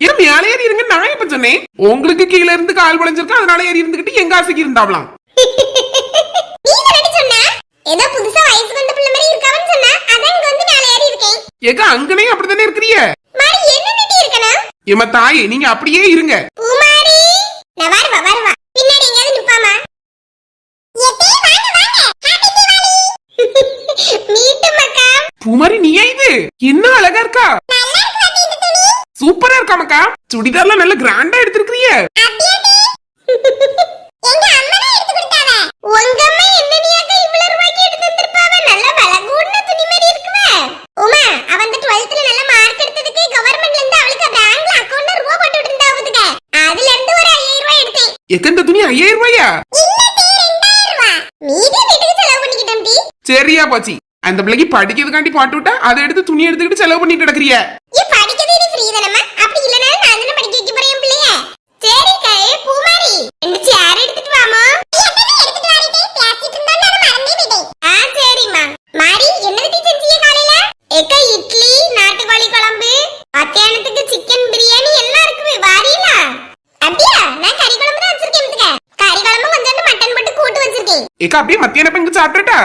ஏன் மேலே ஏறி இருங்க, நான் இப்ப சொன்னேன். உங்களுக்கு கீழே இருந்து கால் வளைஞ்சிருக்கா, அதனால ஏறி இருந்துகிட்டு எங்க ஆசைக்கு இருந்தாவலாம். ஏதோ புதுசா வயசுக்கு வந்த பிள்ளை மாதிரி இருக்காவன்னு சொன்னா அதான் இங்க வந்து மேலே ஏறி இருக்கேன். ஏங்க அங்கனே அப்படிதானே இருக்கிறீங்க? மாரி என்ன நிட்டி இருக்கணும்? ஏமா தாயே, நீங்க அப்படியே இருங்க. பூமாரி நான் வருவா பின்னாடி எங்கயாவது நிப்பாமா? ஏத்தே வாங்க வாங்க, ஹாப்பி தீபாவளி. மீட்டு மக்கா. பூமாரி நீயா இது? என்ன அழகா இருக்கா. நல்லா இருக்கு இந்த துணி. சூப்பரா இருக்கா மக்கா. சுடிதார்லாம் நல்ல கிராண்டா எடுத்துக்கிறியே. அப்படியே எங்க அம்மா எடுத்து கொடுத்தாவ. உங்க அம்மா என்ன நீங்க இவ்வளவு ரூபாய்க்கு எடுத்து வந்திருப்பாவ? நல்ல விலைகூடின துணி மாதிரி இருக்குவே. உமா அவ அந்த 12th நல்ல மார்க் எடுத்ததுக்கு கவர்மெண்ட்ல இருந்து அவளுக்கு பேங்க்ல அக்கவுண்ட்ல ரூபாய் போட்டு விட்டுட்டாவுதுங்க. அதுல இருந்து ஒரு 5000 ரூபாய் எடுத்தேன். எக்கந்த துணி 5000 ரூபாயா? இல்ல 2000 ரூபாய். மீதி வீட்டுக்கு செலவு பண்ணிக்கிட்டேன் டி. சரியா போச்சு. அந்த பிள்ளைக்கு படிக்கிறதுக்காண்டி போட்டு விட்டா அதை எடுத்து துணி எடுத்துக்கிட்டு செலவு பண்ணிட்டு கிடக்குறிய. நீ படிக்கிறது நீ ஃப்ரீ தானம்மா. அப்படி இல்லனா நான் தான படிக்க வைக்க போறேன் பிள்ளைய. சரி கே பூமாரி இந்த சேர் எடுத்துட்டு வாமா. எடுத்துட்டு வரேன். பிளாஸ்டிக் இருந்தா நான் மறந்தே விட்டேன். சரிம்மா. மாரி என்னது டீ செஞ்சீங்க காலையில? ஏக்க இட்லி, நாட்டுக்கோழி குழம்பு, மத்தியானத்துக்கு சிக்கன் பிரியாணி எல்லாம் இருக்குவே. வாரீங்களா? அப்படியே நான் கறி குழம்பு தான் வச்சிருக்கேன் இதுக்கு. கறி குழம்பு கொஞ்சம் மட்டன் போட்டு கூட்டு வச்சிருக்கேன். ஏக்க அப்படியே மத்தியான பங்கு சாப்பிட்டுட்டா?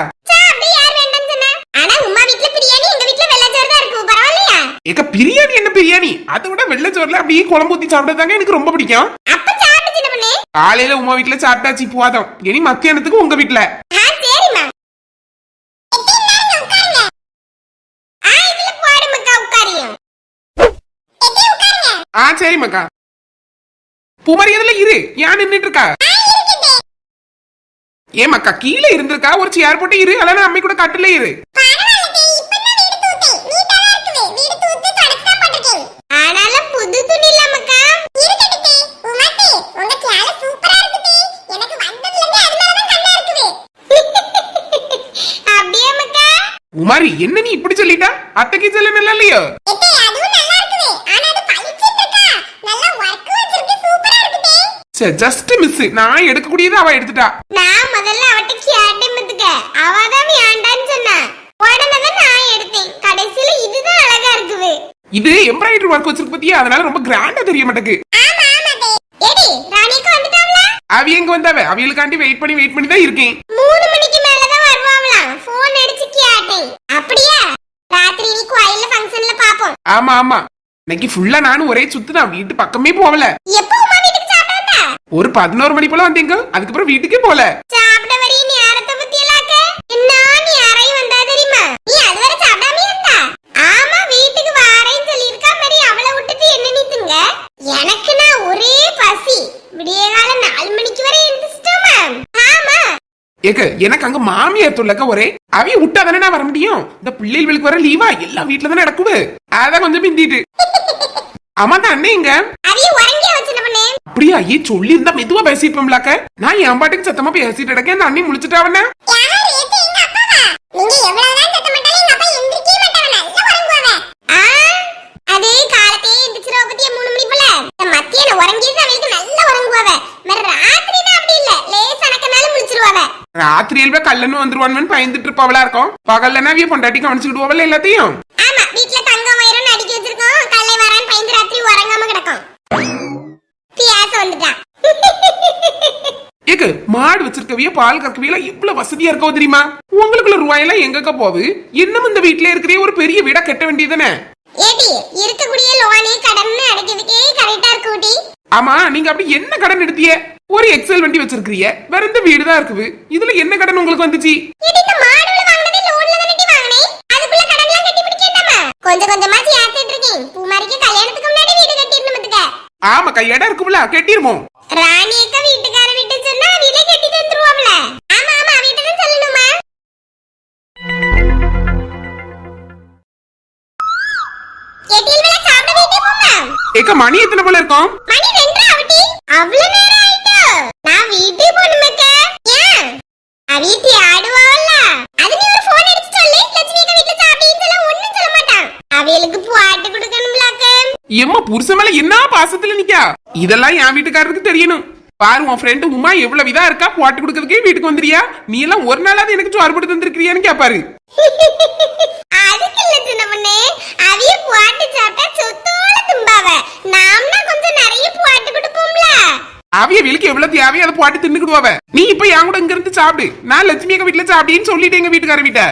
அப்படியே யார் வேண்டாம்னு சொன்னா? ஆனா உம்மா வீட்ல பிரியாணி, எங்க வீட்ல வெள்ளச்சோறு தான் இருக்கு. பரவாயில்லையா? ஏக்க பிரியாணி என்ன பிரியாணி? அதை விட வெள்ளச்சோறுல அப்படியே குழம்பு ஊத்தி சாப்பிட்டதாங்க எனக்கு ரொம்ப பிடிக்கும். அப்ப சாப்பிட்டு சின்ன பொண்ணு. காலையில உமா வீட்டுல சாப்பிட்டாச்சு போதும். இனி மத்தியானத்துக்கு உங்க வீட்டுல. சரிம்மா. உட்காருங்க. இதுல போடு மக்கா உட்காரியும். உட்காருங்க. சரி மக்கா. பூமாரி அதுல இரு. ஏன் நின்னுட்டு இருக்கா? ஏ மக்கா கீழே இருந்திருக்கா, ஒரு சேர் போட்டு இரு. அல்லனா அம்மை கூட கட்டில இரு. ஆனாலும் புது துணி இல்ல மக்கா. இருக்கட்டே உமாட்டி உங்க சேல சூப்பரா இருக்குதே. எனக்கு வந்ததுல இருந்து அதனால தான் கண்ணா இருக்குது. அப்படியே மக்கா. உமாரி என்ன நீ இப்படி சொல்லிட்டா? அத்தைக்கு சொல்ல நல்லா இல்லையோ? ஏத்தே அதுவும் நல்லா இருக்குது. ஆனா அது பளிச்சிட்டு இருக்கா. நல்லா வர்க் வச்சிருக்கு. சூப்பரா இருக்குதே. சே ஜஸ்ட் மிஸ். நான் எடுக்க கூடியது அவ எடுத்துட்டா. நான் முதல்ல அவட்ட கேட்டேன் மத்துக்க. அவ தான் வேண்டான்னு சொன்னா. உடனே தான் நான் எடுத்தேன். கடைசில இதுதான் அழகா இருக்குது. இது எம்ப்ராய்டரி ஒர்க் வச்சிருக்கு பத்தியா, அதனால ரொம்ப கிராண்டா தெரிய மாட்டேங்குது. ஆமா ஆமா. ஏடி ராணிக்கு வந்துட்டாங்களா? அவி எங்க வந்தாவ? அவியலுக்காண்டி வெயிட் பண்ணி தான் இருக்கேன். 3 மணிக்கு மேல தான் வருவாங்களாம். போன் அடிச்சு கேட்டேன். அப்படியே ராத்திரி நீ கோயில்ல ஃபங்க்ஷன்ல பாப்போம். ஆமா இன்னைக்கு ஃபுல்லா நானும் ஒரே சுத்து தான். வீட்டு பக்கமே போகல. எப்போ உமா வீட்டுக்கு சாப்பிட வந்தா? ஒரு 11 மணி போல வந்தீங்க. அதுக்கப்புறம் வீட்டுக்கே போல. சாப்பிட வரி நேரத்தை பத்தி எல்லாம் என்ன நீ யாரையும் வந்தா தெரியுமா? நீ அதுவரை சாப்பிடாம இருந்தா? ஆமா வீட்டுக்கு வாரேன்னு சொல்லியிருக்கா. மாதிரி அவளை விட்டுட்டு என்ன நீ திங்க? எனக்கு நான் ஒரே பசி. விடிய கால 4 மணிக்கு வரை இருந்துட்டோமா? ஆமா ஏக்க எனக்கு அங்க மாமியார் துள்ளக்க ஒரே. அவிய விட்டா தானே நான் வர முடியும். இந்த பிள்ளைகளுக்கு வர லீவா எல்லாம் வீட்டுல தானே நடக்குது. அதான் கொஞ்சம் பிந்திட்டு. ஆமா தான் அண்ணே இங்க. அவிய உறங்கிய வச்சின பண்ணே. அப்படியே ஐயே சொல்லி இருந்தா மெதுவா பேசிப்போம்லாக்க. நான் என் பாட்டுக்கு சத்தமா பேசிட்டு இருக்கேன். அந்த அண்ணி முழிச்சிட்டாவன. யார் ஏத்தி எங்க அப்பாவா? நீங்க எவ்வளவுதான் சத்தம் போட்டாலும் எங்க அப்பா எந்திரிக்கவே மாட்டாங்க. நல்லா உறங்குவாங்க. அதே காலத்தே எந்திரிச்சிரோ பத்திய 3 மணி போல. மத்தியான உறங்கியது அவளுக்கு நல்லா உறங்குவாங்க. மற ராத்திரி தான் அப்படி இல்ல. லேசா அனக்கனால முழிச்சிருவாங்க. ராத்திரியில கல்லன்னு வந்துருவான்னு பயந்துட்டு இருப்பாவளா இருக்கும். பகல்லனா அவிய பொண்டாட்டி கவனிச்சுடுவாவல எல்லாத்தையும். ஆமா வீட்ல தங்கம் வயிறுன்னு அடிக்கி வச்சிருக்கோம். கல்லை வரான்னு பயந்து ராத்திரி உறங்காம கிடக்கும். பியாச வந்துட்டான். ஏக்கு மாடு வச்சிருக்கவிய பால் கறக்கவியல இவ்வளவு வசதியா இருக்கோ தெரியுமா? உங்களுக்குள்ள ரூபாயெல்லாம் எங்கக்க போகுது? இன்னும் இந்த வீட்டுல இருக்கிற ஒரு பெரிய வீடா கட்ட வேண்டியதுதானே? ஏடி இருக்கக்கூடிய லோனே கடன் அடைக்கிறதுக்கே கரெக்டா இருக்குடி. ஆமா நீங்க அப்படி என்ன கடன் எடுத்திய? ஒரு எக்ஸல் வண்டி வச்சிருக்கீங்க. வேற இந்த வீடு தான் இருக்குது. இதுல என்ன கடன் உங்களுக்கு வந்துச்சு? ஏடி இந்த மாடுல வாங்குனதே லோன்ல தானடி வாங்குனே. அதுக்குள்ள கடன்லாம் கட்டி பிடிக்கேண்டாமா? கொஞ்சம் கொஞ்சமா சேர்த்துட்டு இருக்கேன். பூமாரிக்கு கல்யாணத்துக்கு முன்னாடி வீடு கட்டிரணும் மத்துக்க. ஆமா கையடா இருக்கும்ல, கட்டிருமோ? ராணி அக்கா வீட்டுக்கார வீட்டு சொன்னா வீட்ல கட்டி தந்துருவாம்ல. ஆமா வீட்ல தான் சொல்லணுமா? கேட்டில்வல சாப்பிட வீட்டே போமா. ஏக்க மணி எத்தனை போல இருக்கும்? மணி 2 ஆவட்டி. அவ்வளவு நேரம் ஆயிட்டோ. நான் வீட்டுக்கு போணுமக்க. ஏன்? வீட்டு ஆடுவாவல்ல. அது நீ ஒரு போன் அடிச்சு சொல்லு. லட்சுமி அக்கா வீட்ல சாப்பிடுன்னு சொல்ல ஒண்ணும் சொல்ல மாட்டான். அவளுக்கு பாட்டு கொடுக்கணும்லாக்க. எம்மா புருஷன் மேல என்ன பாசத்துல நிக்கா? இதெல்லாம் என் வீட்டுக்காரருக்கு தெரியணும். பாரு உன் ஃப்ரெண்டு உமா எவ்வளவு இதா இருக்கா. போட்டு கொடுக்கறதுக்கே வீட்டுக்கு வந்துறியா? நீ எல்லாம் ஒரு நாளாவது எனக்கு சோறு போட்டு தந்திருக்கிறியான்னு கேப்பாரு. அதுக்கு இல்ல சின்ன பொண்ணே. அவிய போட்டு சாப்பிட்டா சொத்தோட தும்பாவ. நாம வீலுக்கு எவ்வளவு தேவையோ அதை போட்டு தின்னுக்கிடுவாவ. நீ இப்ப என் கூட இங்க இருந்து சாப்பிடு. நான் லட்சுமி அக்கா வீட்டுல சாப்பிட்டேன்னு சொல்லிட்டு எங்க வீட்டுக்கார வீட்ட.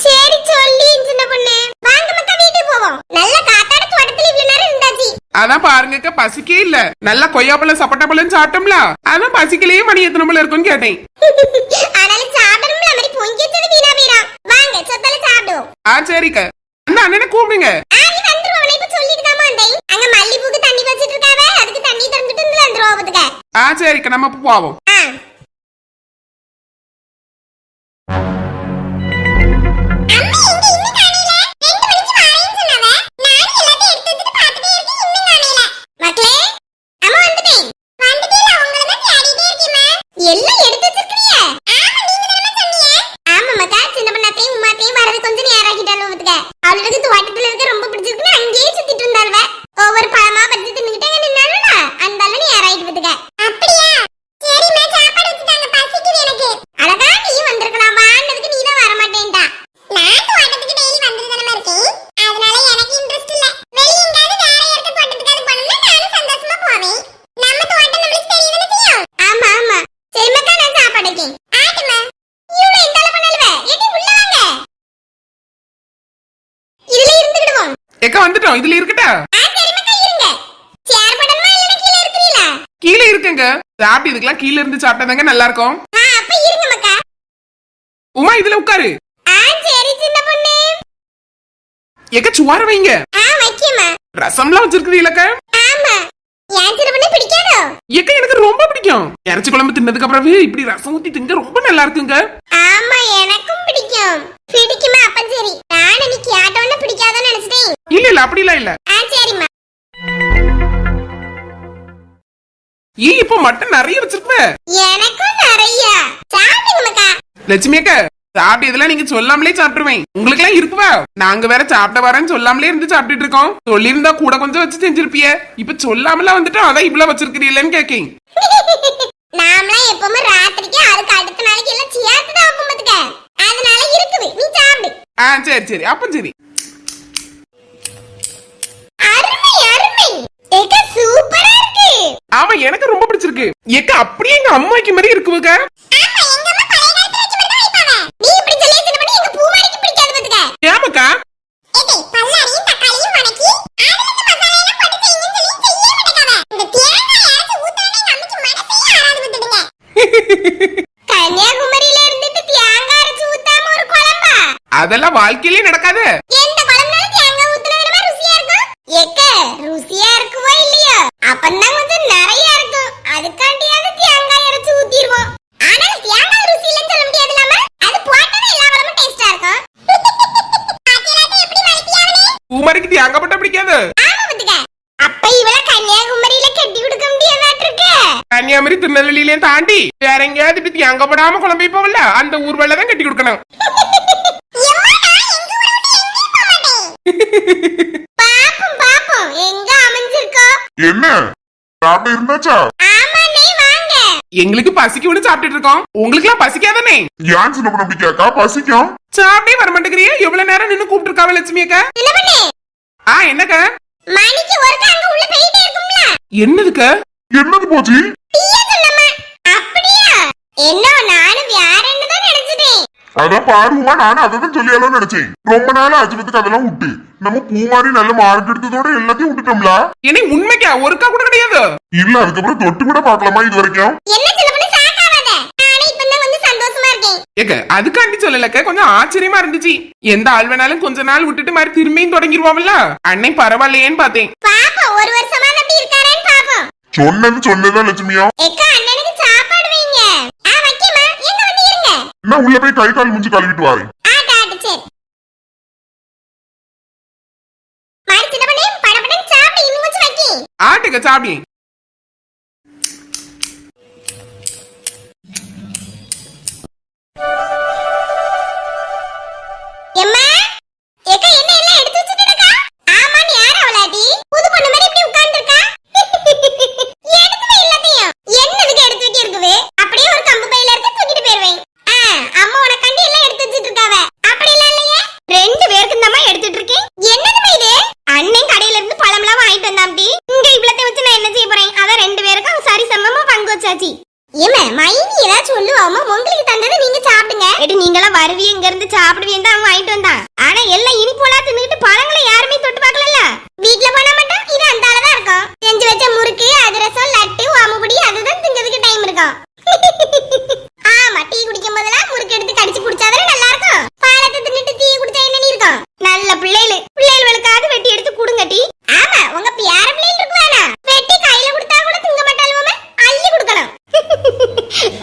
சரி சொல்லி சின்ன பொண்ணு வாங்க மக்கா வீட்டுக்கு போவோம். நல்ல காத்தாட தோட்டத்துல இவ்வளவு நேரம் இருந்தாச்சு. அதான் பாருங்கக்கா பசிக்கே இல்ல. நல்லா கொய்யாப்பழம் சப்பட்டா பழம் சாப்பிட்டோம்ல, அதான் பசிக்கலையே. மணி எத்தனை போல இருக்கும்னு கேட்டேன். ஆனாலும் சாப்பிடணும்ல, மாதிரி பொங்கி வச்சது வீணா போயிடும். வாங்க சொத்தல சாப்பிடுவோம். சரிக்கா, அந்த அண்ணனை கூப்பிடுங்க. நீ வந்துருவானே இப்ப சொல்லிட்டு தான் வந்தேன். அங்க மல்லிப்பூக்கு தண்ணி வச்சிட்டு இருக்காவ, அதுக்கு தண்ணி தந்துட்டு வந்து வந்துருவாவதுக்கு. சரிக்கா, நம்ம இப்ப போவோம். எக்கா வந்துட்டோம். இதுல இருக்கட்டா? கீழே இருக்குங்க. சாப்பிட்டு இதுக்கெல்லாம் கீழே இருந்து சாப்பிட்டாதாங்க நல்லா இருக்கும். உமா இதுல உட்காரு. எக்க சுவார வைங்க. ரசம்லாம் வச்சிருக்குது இல்லக்கா? எக்க எனக்கு ரொம்ப பிடிக்கும். இறைச்சி குழம்பு தின்னதுக்கு அப்புறமே இப்படி ரசம் ஊத்தி திங்க ரொம்ப நல்லா இருக்குங்க. ஆமா எனக்கும் பிடிக்கும். பிடிக்குமா? அப்ப சரி. நான் நீ கேட்டவன பிடிக்காதன்னு நினைச்சிட்டேன். இல்ல அப்படிலாம் இல்ல. சரிம்மா. இப்ப மட்டன் நிறைய வச்சிருப்ப. எனக்கும் நிறைய. சாப்பிடுங்க மக்கா. லட்சுமி அக்கா சாப்பிட்டு இதெல்லாம் நீங்க சொல்லாமலே சாப்பிட்டுருவேன். உங்களுக்கு எல்லாம் இருக்குவா? நாங்க வேற சாப்பிட்ட வரேன்னு சொல்லாமலே இருந்து சாப்பிட்டுட்டு இருக்கோம். சொல்லியிருந்தா கூட கொஞ்சம் வச்சு செஞ்சிருப்பிய. இப்ப சொல்லாமல வந்துட்டு அதான் இவ்வளவு வச்சிருக்கிறீங்களேன்னு கேக்கேன். நாமலாம் எப்பவுமே ராத்திரிக்கு அதுக்கு அடுத்த நாளைக்கு எல்லாம் சேர்த்து தான் வைப்போம். அதனால இருக்குது. நீ சாப்பிடு. சரி சரி அப்ப சரி. அருமை அருமை. ஏக்க சூப்பரா இருக்கு. ஆமா எனக்கு ரொம்ப பிடிச்சிருக்கு. ஏக்க அப்படியே எங்க அம்மாக்கு மாதிரி இருக்குவுங்க. நீ இப்படி சொல்லி சின்ன பண்ணி எங்க பூமாரிக்கு பிடிக்காது பாத்துக்க. ஏமாக்கா? ஏதே பல்லாரியும் தக்காளியும் வணக்கி அதுக்கு மசாலா எல்லாம் போட்டு செய்யுங்க சொல்லி செய்ய மாட்டேங்கவ. இந்த தேங்காய் அரைச்சு ஊத்தானே நமக்கு மனசே ஆறாது விட்டுடுங்க. கன்னியாகுமரியில இருந்துட்டு தேங்காய் அரைச்சு ஊத்தாம ஒரு குழம்பா? அதெல்லாம் வாழ்க்கையிலே நடக்காது. எந்த குழம்புனாலும் தேங்காய் ஊத்துனதுல ருசியா இருக்கும். ஏக்க ருசியா இருக்குவோ இல்லையோ அப்பந்தான் கொஞ்சம் நிறைய இருக்கும். அதுக்காண்டியாவது தேங்காய் அரைச்சு ஊத்திடுவோம். ஆனால் தேங்காய் ருசி இல்லைன்னு சொல்ல முடியாதுலாம. அது போட்டா எல்லா குழம்பும் டேஸ்டா இருக்கும். பாத்தியால எப்படி மறைப்பியாவனே? பூமாரிக்கு தேங்காய் போட்டா பிடிக்காது. ஆமா பாத்துக்க. அப்ப இவள கன்னியாகுமரியில கட்டி கொடுக்க முடியாதாட்டிருக்கு. கன்னியாகுமரி திருநெல்வேலியிலையும் தாண்டி வேற எங்கேயாவது இப்படி தேங்காய் போடாம குழம்பு போகல அந்த ஊர்வல தான் கட்டி கொடுக்கணும். பாப்போம் பாப்போம் எங்க அமைஞ்சிருக்கோ. என்ன சாப்பிட்டு இருந்தாச்சா? ஆமாண்ணே வாங்க. எங்களுக்கு பசிக்கு விட சாப்பிட்டுட்டு இருக்கோம். உங்களுக்கு எல்லாம் பசிக்காதானே? ஏன் சின்ன பொண்ணு அப்படி கேக்கா? பசிக்கும். சாப்பிட்டே வர மாட்டேங்கிறியா? எவ்வளவு நேரம் நின்னு கூப்பிட்டு இருக்காவ லட்சுமி அக்கா? என்ன பண்ணே? என்னக்கா? மணிக்கு ஒருக்க அங்க உள்ள போயிட்டே இருக்கும்ல. என்னதுக்கா? என்னது போச்சு? டீயா சொன்னம்மா. அப்படியா? என்ன நானும் வேற என்னதான் நினைச்சிட்டேன். அதான் பாருமா, நானும் அதான் சொல்லியாலும் நினைச்சேன். ரொம்ப நாள் அஜிபத்துக்கு அதெல்லாம் விட்டு நம்ம பூமாரி நல்ல மார்க் எடுத்ததோட எல்லாத்தையும் விட்டுட்டோம்ல. இனி உண்மைக்கா ஒருக்கா கூட கிடையாது. இல்ல அதுக்கப்புறம் தொட்டு கூட பாக்கலாமா இது வரைக்கும்? என்ன சின்ன பொண்ணு சாக்காவாத. நானே இப்பதான் வந்து சந்தோஷமா இருக்கேன். ஏக்க அதுக்காண்டி சொல்லலக்க, கொஞ்சம் ஆச்சரியமா இருந்துச்சு. எந்த ஆள் வேணாலும் கொஞ்ச நாள் விட்டுட்டு மாதிரி திரும்பியும் தொடங்கிடுவாங்கல்ல. அன்னை பரவாயில்லையேன்னு பார்த்தேன். பாப்போம் ஒரு வருஷமா அப்படி இருக்காரேன்னு பாப்போம். சொன்னதான் லட்சுமியா. ஏக்கா அண்ணனுக்கு சாப்பாடு வைங்க. வைக்கமா எங்க வந்து இருங்க. நான் உள்ள போய் கை கால் மூஞ்சி கழுவிட்டு வரேன். டாட்டு சரி. மாரி சின்ன பொண்ணு படபடன்னு சாப்பிடு. இன்னும் கொஞ்சம் வைக்கி. ஆட்டுக்க சாப்பிடு. எம்மா ஏக்கா என்ன எல்லாம் எடுத்து வச்சிட்டடா? ஆமா நீ யார அவளாடி? புது பொண்ணு மாதிரி இப்படி உட்கார்ந்திருக்கா. எடுத்து வை எல்லாத்தையும். என்னதுக்கு எடுத்து வைக்க இருக்குது? அப்படியே ஒரு கம்பு பையில இருக்க தூக்கிட்டு போயிருவேன். அம்மா உனக்காண்டி எல்லாம் எடுத்து வச்சிட்டு இருக்காவ. அப்படி இல்ல இல்லையே. ரெண்டு பேருக்கு தான் எடுத்துட்டு இருக்கேன். என்னது இது? அண்ணன் கடையில இருந்து பழம்லாம் வாங்கிட்டு வந்தாம்டி. இங்க இவ்வளத்தை வச்சு நான் என்ன செய்ய போறேன்? ஏமா மைனி ஏதாவது சொல்லுவாமா? உங்களுக்கு தந்ததை நீங்க சாப்பிடுங்க. எடி நீங்கலாம் வருவீங்க இங்க இருந்து சாப்பிடுவீங்க தான் அவன் வாங்கிட்டு வந்தான். ஆனா எல்லாம் இனிப்போலா தின்னுட்டு பழங்களை யாருமே தொட்டு பார்க்கலல்ல. வீட்ல பண்ண மாட்டோம், இது அந்த அளவுதான் இருக்கும். செஞ்சு வச்ச முறுக்கு, அதிரசம், லட்டு, வாமுபடி அதுதான் திங்கிறதுக்கு டைம் இருக்கும். ஆமா, டீ குடிக்கும் போதெல்லாம் முறுக்கு எடுத்து கடிச்சு குடிச்சாதானே நல்லா இருக்கும். பாலத்தை தின்னுட்டு டீ குடிச்சா என்ன இருக்கும்? நல்ல பிள்ளைகளுக்காவது வெட்டி எடுத்து குடுங்க டீ. ஆமா, உங்க பேர பிள்ளைகள் இருக்கு வேணா வெட்டி கையில கொடுத்தா கூட திங்க மாட்டாளுமே, அள்ளி கொடுக்கணும்.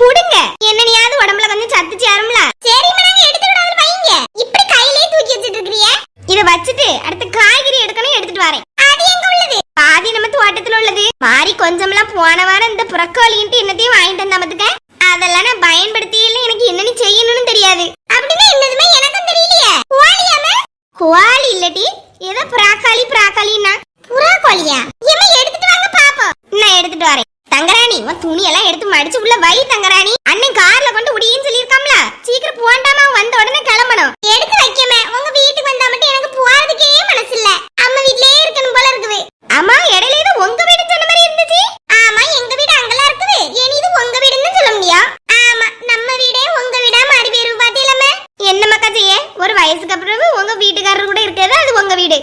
குடுங்க, என்னனையாவது உடம்புல கொஞ்சம் சத்து சேரும்ல. சரிம்மா, நாங்க எடுத்து விடாத வைங்க. இப்படி கையிலேயே தூக்கி வச்சிட்டு இருக்கறியே. இத வச்சிட்டு அடுத்து காய்கறி எடுக்கணும், எடுத்துட்டு வரேன். அது எங்க உள்ளது? பாதி நம்ம தோட்டத்துல உள்ளது. மாறி கொஞ்சம்லாம் போன வாரம் இந்த புறக்கோழின்ட்டு என்னத்தையும் வாங்கிட்டு வந்தா பாத்துக்க. அதெல்லாம் நான் பயன்படுத்தியில எனக்கு என்னன்னு செய்யணும்னு தெரியாது. அப்படின்னா என்னதுமே எனக்கும் தெரியலையே. கோழியாமா? கோழி இல்லடி, ஏதோ பிராக்காளினா. புறாக்கோழியா? ஏமா எடுத்துட்டு வாங்க பாப்போம். நான் எடுத்துட்டு வரேன். தங்கராணி, உன் துணி எல்லாம் எடுத்து மடிச்சு உள்ள வை தங்கராணி. அண்ணன் கார்ல கொண்டு உடியேன்னு சொல்லிருக்காம்ல, சீக்கிரம் போண்டாமா, வந்த உடனே கிளம்பணும். எடுத்து வைக்கமே, உங்க வீட்டுக்கு வந்தா மட்டும் எனக்கு போறதுக்கே மனசு இல்ல. அம்மா வீட்லயே இருக்கணும் போல இருக்குது. அம்மா, இடையில இது உங்க வீடு சொன்ன மாதிரி இருந்துச்சு. ஆமா, எங்க வீடு அங்கெல்லாம் இருக்குது. ஏன் இது உங்க வீடுன்னு சொல்ல முடியும்? ஆமா, நம்ம வீடே உங்க வீடா மாறி போயிரும் பாத்தீங்களா? என்ன மக்கா செய்ய, ஒரு வயசுக்கு அப்புறம் உங்க வீட்டுக்காரர் கூட இருக்கிறது அது உங்க வீடு.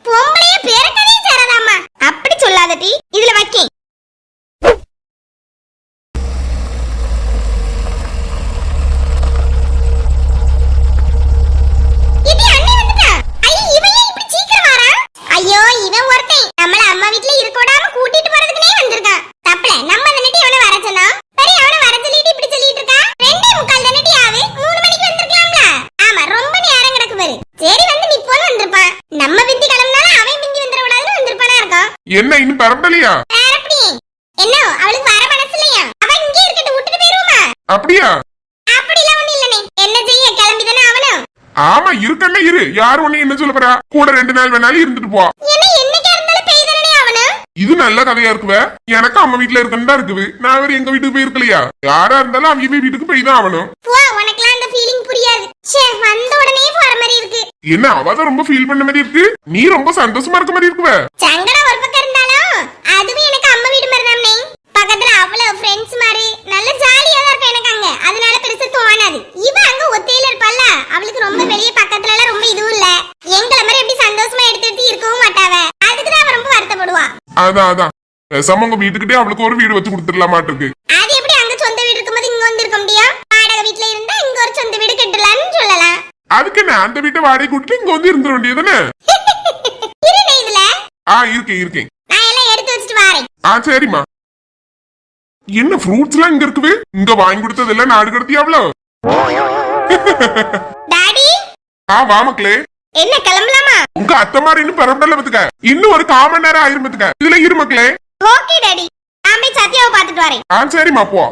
பொம்பளைய பேரக்கதே சேரலாமா? அப்படி சொல்லாத டீ, இதுல வைக்கேன். ஐயோ, இவன் ஒருத்தன் நம்மள அம்மா வீட்ல இருக்க விடாம கூட்டிட்டு போறதுக்குனே வந்திருக்கான். தப்பல, நம்ம தானே அவனை வர சொன்னோம். சரி, அவனை வர சொல்லிட்டு இப்படி சொல்லிட்டு இருக்கா. 2:45 தானே ஆகுது, 3 மணிக்கு வந்திருக்கலாம்ல. ஆமா, ரொம்ப நேரம் கிடக்கு பாரு. சரி, வந்து நிப்போன்னு வந்திருப்பான். நம்ம பிந்தி கிளம்பினாலும் அவன் பிந்தி வந்துட விடாதுன்னு வந்திருப்பானா இருக்கும். என்ன இன்னும் பரப்பலையா? அப்படி என்ன, அவளுக்கு வர மனசு இல்லையா? அவன் இங்கே இருக்கட்டு, விட்டுட்டு போயிருவோமா? அப்படியா? அப்படிலாம் ஒண்ணு இல்லனே. என்ன செய்ய, கிளம்பி தானே அவனும். ஆமா, இருக்கல்ல இரு. யார் ஒண்ணு என்ன சொல்ல போறா? கூட 2 நாள் வேணாலும் இருந்துட்டு போ. என்னைக்கா இருந்தாலும் பெய்தானே அவனும். இது நல்ல கதையா இருக்குவ. எனக்கு அம்மா வீட்டுல இருக்குன்னு தான் இருக்குது. நான் வேற எங்க வீட்டுக்கு போயிருக்கலையா? யாரா இருந்தாலும் அவங்க வீட்டுக்கு போய் தான் ஆகணும். போ, உனக்குலாம் அந்த ஃபீலிங் புரியாது. ச்சே, வந்த உடனே போற மாதிரி இருக்கு. என்ன, அவதான் ரொம்ப ஃபீல் பண்ண மாதிரி இருக்கு. நீ ரொம்ப சந்தோஷமா இருக்க மாதிரி இருக்குவ. சங்கடம் ஒரு பக்கம் இருந்தாலும் அதுவும் எனக்கு அம்மா வீடு மாதிரி தானே. பக்கத்துல அவ்வளவு ஃப்ரெண்ட்ஸ் மாதிரி நல்ல ஜாலியா தான் இருக்கும் எனக்கு அங்க. அதனால பெருசா தோணாது. இவ அங்க ஒத்தையில இருப்பாள்ல, அவளுக்கு ரொம்ப வெளிய பக்கத்துல எல்லாம் ரொம்ப இதுவும் இல்ல. எங்களை மாதிரி எப்படி சந்தோஷமா எடுத்து இருக்கவும் மாட்டாவ. அதுக்கு தான் அவ ரொம்ப வருத்தப்படுவா. அதான் பேசாம உங்க வீட்டுக்கிட்டே அவளுக்கு ஒரு வீடு வச்சு கொடுத்துடலாமாட்டு இருக்கு. அது எப்படி அங்க சொந்த வீடு இருக்கும்போது இங்க வந்து இருக்க முடியும்? வாடகை வீட்டுல இருந்தா இங்க ஒரு சொந்த வீடு கட்டலாம்னு சொல்லலாம். அதுக்கு என்ன, அந்த வீட்டை வாடகை கூட்டிட்டு இங்க வந்து இருந்துட வேண்டியதுதானே? இருங்க இதுல. இருக்கேன். நான் எல்லாம் எடுத்து வச்சுட்டு வரேன். சரிம்மா. என்ன ஃப்ரூட்ஸ் எல்லாம் இங்க இருக்குது? இங்க வாங்கி கொடுத்தது எல்லாம் நாடு கடத்தியாவளோ? டாடி. வா மக்களே. என்ன, கிளம்பலாமா? உங்க அத்தை மாதிரி இன்னும் பரவல பத்துக்க. இன்னும் ஒரு 1/4 மணி நேரம் ஆயிரும் பத்துக்க. இதுல இரு மக்களே. ஓகே டாடி, நான் போய் சத்யாவை பாத்துட்டு வரேன். சரிம்மா, போ.